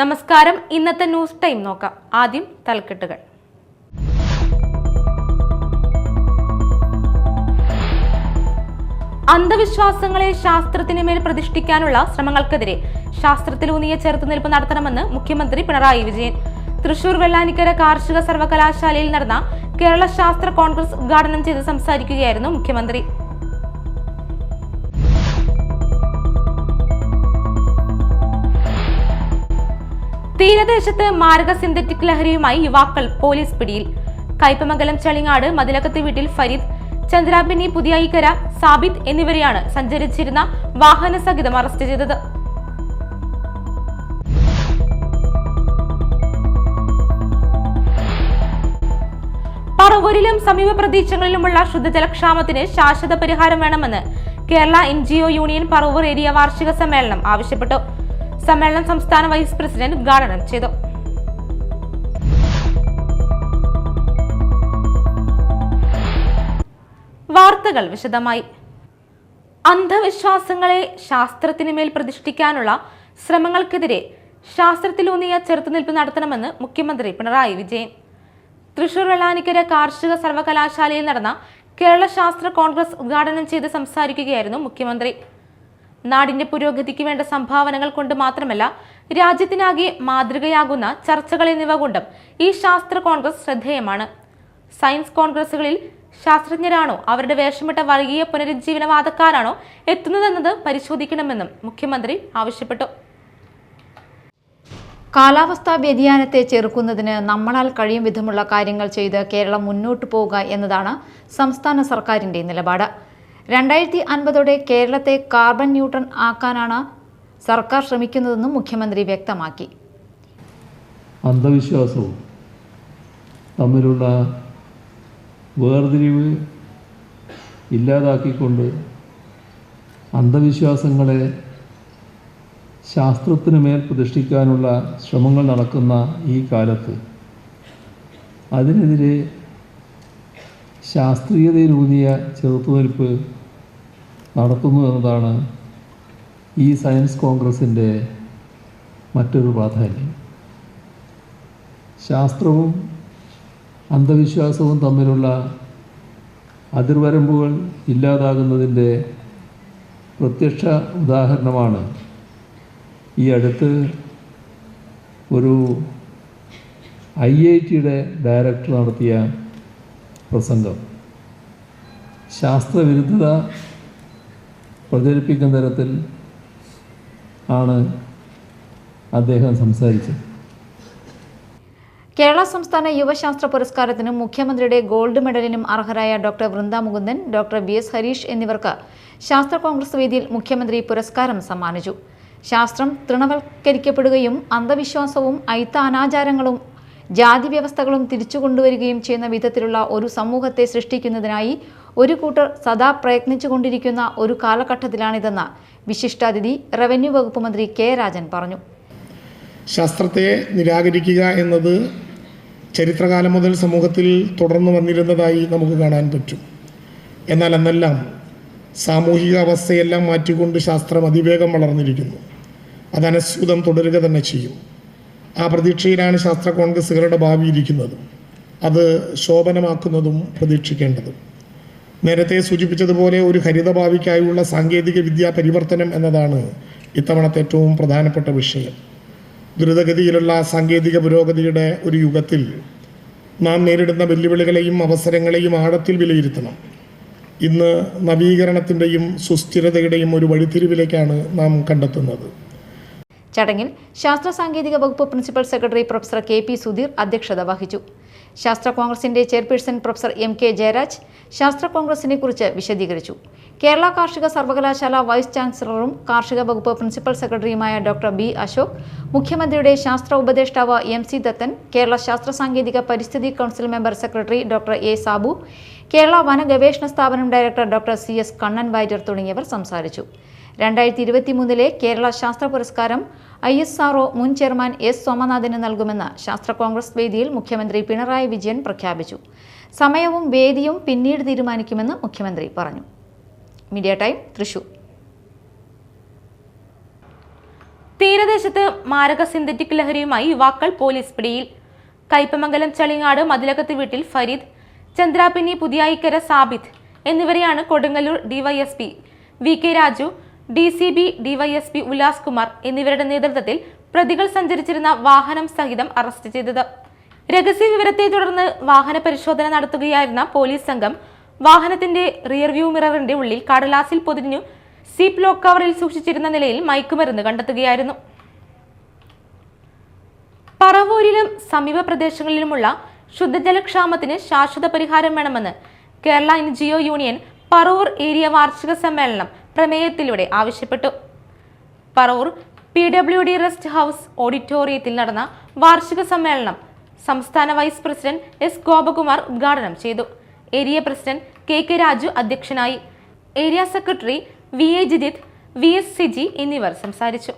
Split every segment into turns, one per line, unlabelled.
നമസ്കാരം. ഇന്നത്തെ news time നോക്കാം. ആദ്യം തലക്കെട്ടുകൾ. അന്ധവിശ്വാസങ്ങളെ ശാസ്ത്രത്തിന് മേൽ പ്രതിഷ്ഠിക്കാനുള്ള ശ്രമങ്ങൾക്കെതിരെ ശാസ്ത്രത്തിലൂന്നിയ ചെറുത്തുനിൽപ്പ് നടത്തണമെന്ന് മുഖ്യമന്ത്രി പിണറായി വിജയൻ. തൃശൂർ വെള്ളാനിക്കര കാർഷിക സർവകലാശാലയിൽ നടന്ന കേരള ശാസ്ത്ര കോൺഗ്രസ് ഉദ്ഘാടനം ചെയ്ത് സംസാരിക്കുകയായിരുന്നു മുഖ്യമന്ത്രി. തീരദേശത്ത് മാരക സിന്തറ്റിക് ലഹരിയുമായി യുവാക്കൾ പോലീസ് പിടിയിൽ. കയ്പമംഗലം ചളിങ്ങാട് മതിലകത്ത് വീട്ടിൽ ഫരീദ്, ചന്ദ്രാപിന്നി പുതിയൈക്കര സാബിത് എന്നിവരെയാണ് സഞ്ചരിച്ചിരുന്ന വാഹന സഹിതം അറസ്റ്റ് ചെയ്തത്. പറവൂരിലും സമീപ പ്രദേശങ്ങളിലുമുള്ള ശുദ്ധജലക്ഷാമത്തിന് ശാശ്വത പരിഹാരം വേണമെന്ന് Kerala NGO union Paravur area വാർഷിക സമ്മേളനം ആവശ്യപ്പെട്ടു. സമ്മേളനം സംസ്ഥാന വൈസ് പ്രസിഡന്റ് ഉദ്ഘാടനം ചെയ്തു. വാർത്തകൾ വിശദമായി. അന്ധവിശ്വാസങ്ങളെ ശാസ്ത്രത്തിന് മേൽ പ്രതിഷ്ഠിക്കാനുള്ള ശ്രമങ്ങൾക്കെതിരെ ശാസ്ത്രത്തിലൂന്നിയ ചെറുത്തുനിൽപ്പ് നടത്തണമെന്ന് മുഖ്യമന്ത്രി പിണറായി വിജയൻ. തൃശൂർ വെള്ളാനിക്കര കാർഷിക സർവകലാശാലയിൽ നടന്ന കേരള ശാസ്ത്ര കോൺഗ്രസ് ഉദ്ഘാടനം ചെയ്ത് സംസാരിക്കുകയായിരുന്നു മുഖ്യമന്ത്രി. നാടിന്റെ പുരോഗതിക്ക് വേണ്ട സംഭാവനകൾ കൊണ്ട് മാത്രമല്ല, രാജ്യത്തിനാകെ മാതൃകയാകുന്ന ചർച്ചകൾ എന്നിവ കൊണ്ടും ഈ ശാസ്ത്ര കോൺഗ്രസ് ശ്രദ്ധേയമാണ്. സയൻസ് കോൺഗ്രസുകളിൽ ശാസ്ത്രജ്ഞരാണോ, അവരുടെ വേഷമിട്ട വർഗീയ പുനരുജ്ജീവനവാദക്കാരാണോ എത്തുന്നതെന്നത് പരിശോധിക്കണമെന്നും മുഖ്യമന്ത്രി ആവശ്യപ്പെട്ടു.
കാലാവസ്ഥാ വ്യതിയാനത്തെ ചെറുക്കുന്നതിന് നമ്മളാൽ കഴിയും വിധമുള്ള കാര്യങ്ങൾ ചെയ്ത് കേരളം മുന്നോട്ടു പോവുക എന്നതാണ് സംസ്ഥാന സർക്കാരിന്റെ നിലപാട്. 2050 കേരളത്തെ കാർബൺ ന്യൂട്രൽ ആക്കാനാണ് സർക്കാർ ശ്രമിക്കുന്നതെന്നും മുഖ്യമന്ത്രി വ്യക്തമാക്കി.
അന്ധവിശ്വാസവും തമ്മിലുള്ള വേർതിരിവ് ഇല്ലാതാക്കിക്കൊണ്ട് അന്ധവിശ്വാസങ്ങളെ ശാസ്ത്രത്തിന് മേൽ പ്രതിഷ്ഠിക്കാനുള്ള ശ്രമങ്ങൾ നടക്കുന്ന ഈ കാലത്ത് അതിനെതിരെ ശാസ്ത്രീയതയിലൂന്നിയ ചെറുത്തുനിൽപ്പ് നടത്തുന്നു എന്നതാണ് ഈ സയൻസ് കോൺഗ്രസിൻ്റെ മറ്റൊരു പ്രാധാന്യം. ശാസ്ത്രവും അന്ധവിശ്വാസവും തമ്മിലുള്ള അതിർവരമ്പുകൾ ഇല്ലാതാകുന്നതിൻ്റെ പ്രത്യക്ഷ ഉദാഹരണമാണ് ഈ അടുത്ത് ഒരു IITയുടെ ഡയറക്ടർ നടത്തിയ പ്രസംഗം. ശാസ്ത്രവിരുദ്ധത പ്രചരിപ്പിക്കുന്ന തരത്തിൽ ആണ് അദ്ദേഹം സംസാരിച്ചത്.
കേരള സംസ്ഥാന യുവശാസ്ത്ര പുരസ്കാരത്തിനും മുഖ്യമന്ത്രിയുടെ ഗോൾഡ് മെഡലിനും അർഹരായ doctor Vrinda Mukundan, doctor BS Harish എന്നിവർക്ക് ശാസ്ത്ര കോൺഗ്രസ് വേദിയിൽ മുഖ്യമന്ത്രി പുരസ്കാരം സമ്മാനിച്ചു. ശാസ്ത്രം തൃണവൽക്കരിക്കപ്പെടുകയും അന്ധവിശ്വാസവും അനാചാരങ്ങളും ജാതി വ്യവസ്ഥകളും തിരിച്ചു കൊണ്ടുവരികയും ചെയ്യുന്ന വിധത്തിലുള്ള ഒരു സമൂഹത്തെ സൃഷ്ടിക്കുന്നതിനായി ഒരു കൂട്ടർ സദാ പ്രയത്നിച്ചുകൊണ്ടിരിക്കുന്ന ഒരു കാലഘട്ടത്തിലാണിതെന്ന് വിശിഷ്ടാതിഥി റവന്യൂ വകുപ്പ് മന്ത്രി K. രാജൻ പറഞ്ഞു.
ശാസ്ത്രത്തെ നിരാകരിക്കുക എന്നത് ചരിത്രകാലം മുതൽ സമൂഹത്തിൽ തുടർന്നു വന്നിരുന്നതായി നമുക്ക് കാണാൻ പറ്റും. എന്നാൽ അന്നെല്ലാം സാമൂഹിക അവസ്ഥയെല്ലാം മാറ്റിക്കൊണ്ട് ശാസ്ത്രം അതിവേഗം വളർന്നിരിക്കുന്നു. അത് അനശ്വതം തുടരുക തന്നെ ചെയ്യും. ആ പ്രതീക്ഷയിലാണ് ശാസ്ത്ര കോൺഗ്രസുകളുടെ ഭാവി ഇരിക്കുന്നത്. അത് ശോഭനമാക്കുന്നതും പ്രതീക്ഷിക്കേണ്ടതും. നേരത്തെ സൂചിപ്പിച്ചതുപോലെ ഒരു ഹരിത ഭാവിക്കായുള്ള സാങ്കേതിക വിദ്യാ പരിവർത്തനം എന്നതാണ് ഇത്തവണത്തെ ഏറ്റവും പ്രധാനപ്പെട്ട വിഷയം. ദ്രുതഗതിയിലുള്ള സാങ്കേതിക പുരോഗതിയുടെ ഒരു യുഗത്തിൽ നാം നേരിടുന്ന വെല്ലുവിളികളെയും അവസരങ്ങളെയും ആഴത്തിൽ വിലയിരുത്തണം. ഇന്ന് നവീകരണത്തിൻ്റെയും സുസ്ഥിരതയുടെയും ഒരു വഴിത്തിരിവിലേക്കാണ് നാം കണ്ടെത്തുന്നത്.
ചടങ്ങിൽ ശാസ്ത്ര സാങ്കേതിക വകുപ്പ് principal secretary professor KP Sudheer അധ്യക്ഷത വഹിച്ചു. ശാസ്ത്ര കോൺഗ്രസിന്റെ ചെയർപേഴ്സൺ പ്രൊഫസർ MK ജയരാജ് ശാസ്ത്ര കോൺഗ്രസിനെ കുറിച്ച് വിശദീകരിച്ചു. കേരള കാർഷിക സർവകലാശാല വൈസ് ചാൻസലറും കാർഷിക വകുപ്പ് പ്രിൻസിപ്പൽ സെക്രട്ടറിയുമായ ഡോക്ടർ B. അശോക്, മുഖ്യമന്ത്രിയുടെ ശാസ്ത്ര ഉപദേഷ്ടാവ് MC ദത്തൻ, കേരള ശാസ്ത്ര സാങ്കേതിക പരിസ്ഥിതി council member secretary doctor A. Sabu, Kerala വന ഗവേഷണ സ്ഥാപനം director doctor CS Kannan Warrier തുടങ്ങിയവർ സംസാരിച്ചു. 2023 കേരള ശാസ്ത്ര പുരസ്കാരം ISRO മുൻ ചെയർമാൻ S. സോമനാഥിന് നൽകുമെന്ന് ശാസ്ത്ര കോൺഗ്രസ് വേദിയിൽ മുഖ്യമന്ത്രി പിണറായി വിജയൻ പ്രഖ്യാപിച്ചു. സമയവും വേദിയും പിന്നീട് തീരുമാനിക്കുമെന്ന് മുഖ്യമന്ത്രി പറഞ്ഞു. Media time, Thrissur.
തീരദേശത്ത് മാരക സിന്തറ്റിക് ലഹരിയുമായി യുവാക്കൾ പോലീസ് പിടിയിൽ. കയ്പമംഗലം ചളിങ്ങാട് മതിലകത്ത് വീട്ടിൽ ഫരീദ്, ചന്ദ്രാപിന്നി പുതിയായിക്കര സാബിത്ത് എന്നിവരെയാണ് Kodungallur DYSP V K Raju, DCB DYSP Ullas Kumar എന്നിവരുടെ നേതൃത്വത്തിൽ പ്രതികൾ സഞ്ചരിച്ചിരുന്ന വാഹനം സഹിതം അറസ്റ്റ് ചെയ്തത്. രഹസ്യ വിവരത്തെ തുടർന്ന് വാഹന പരിശോധന നടത്തുകയായിരുന്ന പോലീസ് സംഘം വാഹനത്തിന്റെ റിയർവ്യൂ മിററിന്റെ ഉള്ളിൽ കടലാസിൽ പൊതിഞ്ഞു സീപ്പ് ലോക്ക് കവറിൽ സൂക്ഷിച്ചിരുന്ന നിലയിൽ മയക്കുമരുന്ന് കണ്ടെത്തുകയായിരുന്നു. പറവൂരിലും സമീപ പ്രദേശങ്ങളിലുമുള്ള ശുദ്ധജലക്ഷാമത്തിന് ശാശ്വത പരിഹാരം വേണമെന്ന് Kerala NGO union Paravur area വാർഷിക സമ്മേളനം പ്രമേയത്തിലൂടെ ആവശ്യപ്പെട്ടു. പറവൂർ PWD റെസ്റ്റ് ഹൗസ് ഓഡിറ്റോറിയത്തിൽ നടന്ന വാർഷിക സമ്മേളനം സംസ്ഥാന വൈസ് പ്രസിഡന്റ് S ഗോപകുമാർ ഉദ്ഘാടനം ചെയ്തു. ഏരിയ പ്രസിഡന്റ് KK രാജു അധ്യക്ഷനായി. Area secretary VA Jijith, VS Siji എന്നിവർ സംസാരിച്ചു.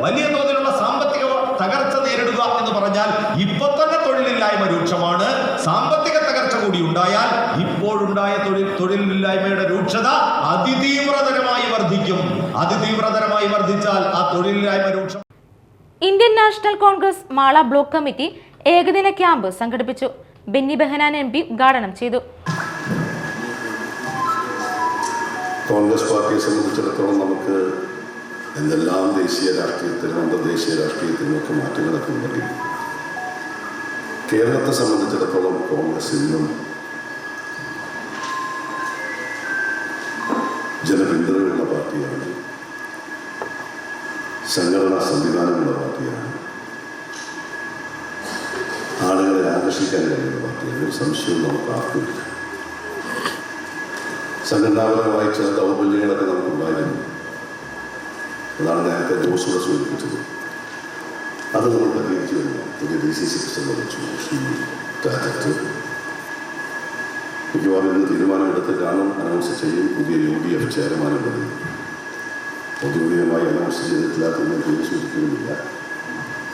വലിയ തോതിലുള്ള സാമ്പത്തിക തകർച്ച നേരിടുക എന്ന് പറഞ്ഞാൽ ഇപ്പോൾ തന്നെ തൊഴിലില്ലായ്മ രൂക്ഷമാണ്. സാമ്പത്തിക തകർച്ച കൂടി ഉണ്ടായാൽ ഇപ്പോഴുണ്ടായ തൊഴിലില്ലായ്മയുടെ രൂക്ഷത അതിതീവ്രതരമായി വർദ്ധിക്കും. അതിതീവ്രതരമായി വർദ്ധിച്ചാൽ ആ തൊഴിലില്ലായ്മ രൂക്ഷം.
Indian national Congress Mala block committee ഏകദിന ക്യാമ്പ് സംഘടിപ്പിച്ചു. ബെന്നി ബെഹനാൻ MP ഉദ്ഘാടനം ചെയ്തു.
കോൺഗ്രസ് പാർട്ടിയെ സംബന്ധിച്ചിടത്തോളം നമുക്ക് എന്തെല്ലാം ദേശീയ രാഷ്ട്രീയത്തിലും അന്തർദേശീയ രാഷ്ട്രീയത്തിലും ഒക്കെ മാറ്റങ്ങളൊക്കെ ഉണ്ടെങ്കിൽ കേരളത്തെ സംബന്ധിച്ചിടത്തോളം കോൺഗ്രസ് ഇന്നും ജനപിന്തുണയുള്ള പാർട്ടിയാണ്, സംഘടനാ സംവിധാനമുള്ള പാർട്ടിയാണ്, ആളുകളെ ആകർഷിക്കാൻ കഴിയുന്ന പാർട്ടിയാണ്. ഒരു സംശയവും നമുക്ക് ആർക്കുമില്ല. സംഘടനാപരമായ ചില ദൗർബല്യങ്ങളൊക്കെ നമുക്കുണ്ടായിരുന്നു. അതാണ് നേരത്തെ ജോസൂടെ സൂചിപ്പിച്ചത്. അത് നമ്മൾ പരിഹരിച്ചു കഴിഞ്ഞു. പുതിയ DCC പ്രസിഡന്റ് വെച്ചു ശ്രീ രാജത്ത് മിക്കവാറും ഇന്ന് തീരുമാനമെടുത്ത് കാണും അനൗൺസ് ചെയ്യും. പുതിയ UDF ചെയർമാനും പറയും. ഔദ്യോഗികമായി അനൗൺസ് ചെയ്തിട്ടില്ലാത്തതിനെ പേര് സൂചിപ്പിക്കുന്നില്ല.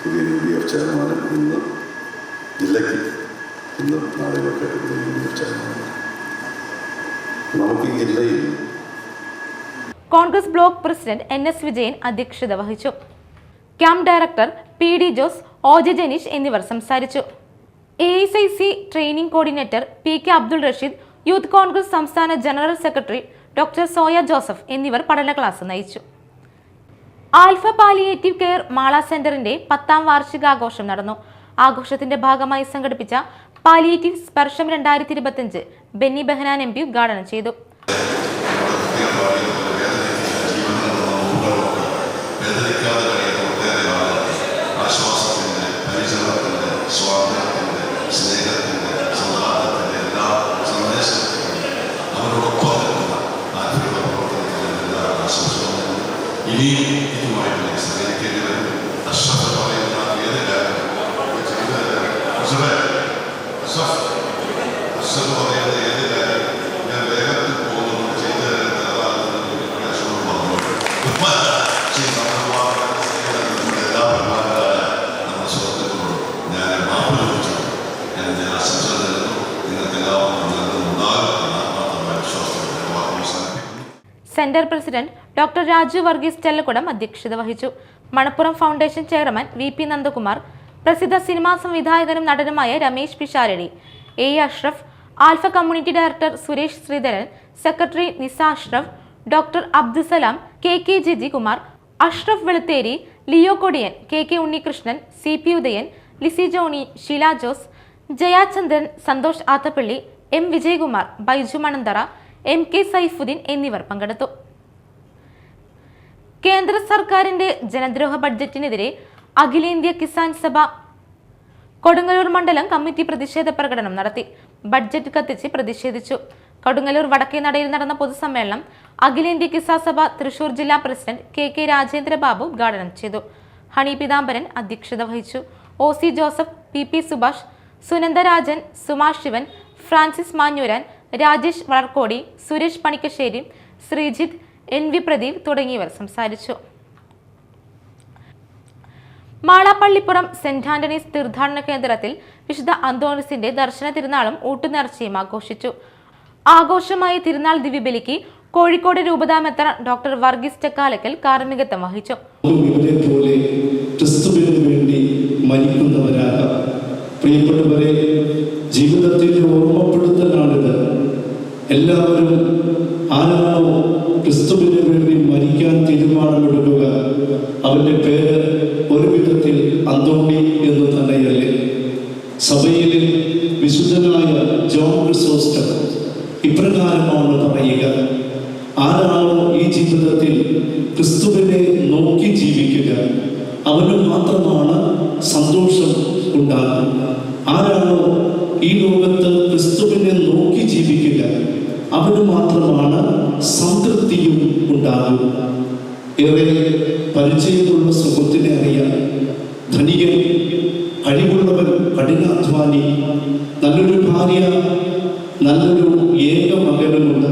പുതിയ UDF ചെയർമാനും ഇന്ന് ജില്ലയ്ക്ക് ഇന്നും നാളെയൊക്കെ പുതിയ UDF ചെയർമാനാണ്. നമുക്ക് ഈ ജില്ലയിൽ
Congress block president NS Vijayan അധ്യക്ഷത വഹിച്ചു. Camp director PD Jose, OJ Janeesh എന്നിവർ സംസാരിച്ചു. AICC training coordinator PK Abdul Rasheed, youth Congress സംസ്ഥാന general secretary doctor Soya Joseph എന്നിവർ പഠന ക്ലാസ് നയിച്ചു. ആൽഫ പാലിയേറ്റീവ് കെയർ മാള സെന്ററിന്റെ 10ാം വാർഷികാഘോഷം നടന്നു. ആഘോഷത്തിന്റെ ഭാഗമായി സംഘടിപ്പിച്ച പാലിയേറ്റീവ് സ്പർശം 2025 ബെന്നി ബെഹനാൻ MP ഉദ്ഘാടനം ചെയ്തു. Centre president doctor Raju Varghese Chellakudam അധ്യക്ഷത വഹിച്ചു. Manappuram foundation chairman VP Nandakumar, പ്രസിദ്ധ സിനിമാ സംവിധായകനും നടനുമായ Ramesh Pisharody, A Ashraf, alpha community director Suresh Sreedharan, secretary Nisa Ashraf, doctor Abdussalam, KK Jiji Kumar, Ashraf Veluthery, Leo Kodiyan, KK Unnikrishnan, CP Udayan, Lizy Johny, Sheela Jose, Jayachandran, Santhosh Athappilly, M Vijayakumar, Baiju Mananthara, MK Saifuddin എന്നിവർ പങ്കെടുത്തു. കേന്ദ്ര സർക്കാരിന്റെ ജനദ്രോഹ ബഡ്ജറ്റിനെതിരെ അഖിലേന്ത്യാ കിസാൻ സഭ കൊടുങ്ങല്ലൂർ മണ്ഡലം കമ്മിറ്റി പ്രതിഷേധ പ്രകടനം നടത്തി. ബഡ്ജറ്റ് കത്തിച്ച് പ്രതിഷേധിച്ചു. കൊടുങ്ങല്ലൂർ വടക്കേനടയിൽ നടന്ന പൊതുസമ്മേളനം അഖിലേന്ത്യാ കിസാൻ സഭ തൃശൂർ ജില്ലാ പ്രസിഡന്റ് KK രാജേന്ദ്രബാബു ഉദ്ഘാടനം ചെയ്തു. ഹണി പീതാംബരൻ അധ്യക്ഷത വഹിച്ചു. OC Joseph, PP Subhash, Sunandarajan, Suma Sivan, Francis Manjooran, Rajesh Valarkodi, Suresh Panikkassery, Sreejith, NV Pradeep തുടങ്ങിയവർ സംസാരിച്ചു. മാളപ്പള്ളിപ്പുറം സെന്റ് ആന്റണീസ് തീർത്ഥാടന കേന്ദ്രത്തിൽ വിശുദ്ധ അന്തോണീസിന്റെ ദർശന തിരുനാളും ഊട്ടുനേർച്ചയും ആഘോഷിച്ചു. ആഘോഷമായ തിരുനാൾ ദിവ്യബലിക്ക് കോഴിക്കോട് രൂപതാ മെത്രാൻ ഡോക്ടർ വർഗീസ് ചക്കാലക്കൽ കാർമ്മികത്വം വഹിച്ചു.
ഇവരെ പോലെ ക്രിസ്തുവിന് വേണ്ടി മരിക്കുന്നവരാകാം. പ്രിയപ്പെട്ടവരെ, ജീവിതത്തിന്റെ ഓർമ്മപ്പെടുത്തലാണിത്. എല്ലാവരും ആരാണോ ക്രിസ്തുവിന് വേണ്ടി മരിക്കാൻ തീരുമാനമെടുക്കുക, അവന്റെ പേര് ഒരു വിധത്തിൽ അന്തോണി എന്ന് തന്നെയല്ലേ. സഭയിലെ വിശുദ്ധനായ ജോൺ ക്രിസോസ്റ്റം ഇപ്രകാരമാണ് പറയുക: ആരാണോ ഈ ജീവിതത്തിൽ ക്രിസ്തുവിനെ നോക്കി ജീവിക്കുക, അവന് മാത്രമാണ് സന്തോഷം ഉണ്ടാകുക. ആരാണോ ഈ ലോകത്ത് ക്രിസ്തുവിനെ നോക്കി ജീവിക്കുക, അവന് മാത്രമാണ് സംതൃപ്തിയും ഉണ്ടാകുക. ഏറെ പരിചയമുള്ള സുഹൃത്തിനെ അറിയാം. ധനികൻ, കഴിവുള്ളവൻ, കഠിനാധ്വാനി, നല്ലൊരു ഭാര്യ, നല്ലൊരു ഏക മകനുമുണ്ട്.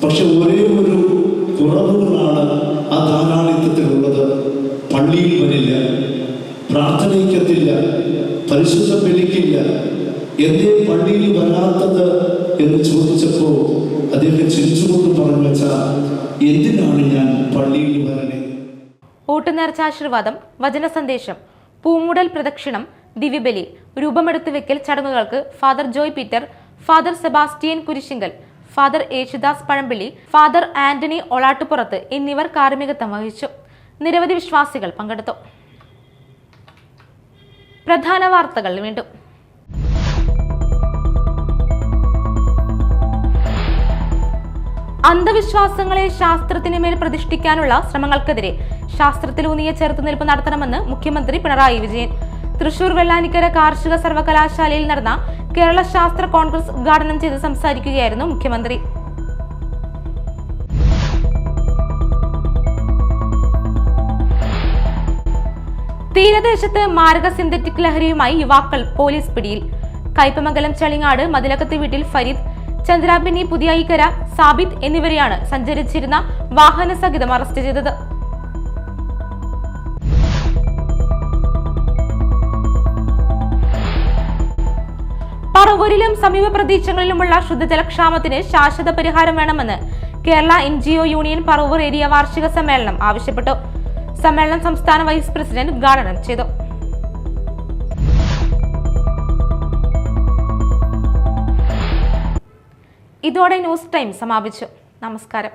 പക്ഷെ ഒരേ ഒരു കുറവുകളാണ് ആ ധാരാളിത്തത്തിലുള്ളത്. പള്ളിയിൽ വരില്ല, പ്രാർത്ഥനയ്ക്കെത്തില്ല, പരിശുദ്ധ ബലിക്കില്ല. എന്തേ പള്ളിയിൽ വരാത്തത് എന്ന് ചോദിച്ചപ്പോൾ അദ്ദേഹം ചിരിച്ചുകൊണ്ട് പറഞ്ഞു, വെച്ചാൽ എന്തിനാണ് ഞാൻ പള്ളിയിൽ വരണേ.
ഊട്ടുനേർച്ചാശീർവാദം, വചന സന്ദേശം, പൂമൂടൽ പ്രദക്ഷിണം, ദിവ്യബലി, രൂപമെടുത്തു വെക്കൽ ചടങ്ങുകൾക്ക് father Joy Peter, father Sebastian Kurisingal, father Yesudas Pazhampally, father Antony Olattupurath എന്നിവർ കാർമ്മികത്വം വഹിച്ചു. നിരവധി വിശ്വാസികൾ പങ്കെടുത്തു. പ്രധാന വാർത്തകൾ വീണ്ടും. അന്ധവിശ്വാസങ്ങളെ ശാസ്ത്രത്തിന് മേൽ പ്രതിഷ്ഠിക്കാനുള്ള ശ്രമങ്ങൾക്കെതിരെ ശാസ്ത്രത്തിലൂന്നിയ ചെറുത്തുനിൽപ്പ് നടത്തണമെന്ന് മുഖ്യമന്ത്രി പിണറായി വിജയൻ. തൃശൂർ വെള്ളാനിക്കര കാർഷിക സർവകലാശാലയിൽ നടന്ന കേരള ശാസ്ത്ര കോൺഗ്രസ് ഉദ്ഘാടനം ചെയ്ത് സംസാരിക്കുകയായിരുന്നു മുഖ്യമന്ത്രി. തീരദേശത്ത് മാരക സിന്തറ്റിക് ലഹരിയുമായി യുവാക്കൾ പോലീസ് പിടിയിൽ. കയ്പമംഗലം ചളിങ്ങാട് മതിലകത്ത് വീട്ടിൽ ഫരീദ്, ചന്ദ്രാബിനി പുതിയൈക്കര സാബിത് എന്നിവരെയാണ് സഞ്ചരിച്ചിരുന്ന വാഹന സഹിതം അറസ്റ്റ് ചെയ്തത്. പറവൂരിലും സമീപ പ്രദേശങ്ങളിലുമുള്ള ശുദ്ധജലക്ഷാമത്തിന് ശാശ്വത പരിഹാരം വേണമെന്ന് Kerala NGO union Paravur area വാർഷിക സമ്മേളനം ആവശ്യപ്പെട്ടു. സമ്മേളനം സംസ്ഥാന വൈസ് പ്രസിഡന്റ് ഉദ്ഘാടനം ചെയ്തു. ഇതോടെ ന്യൂസ് ടൈം സമാപിച്ചു. നമസ്കാരം.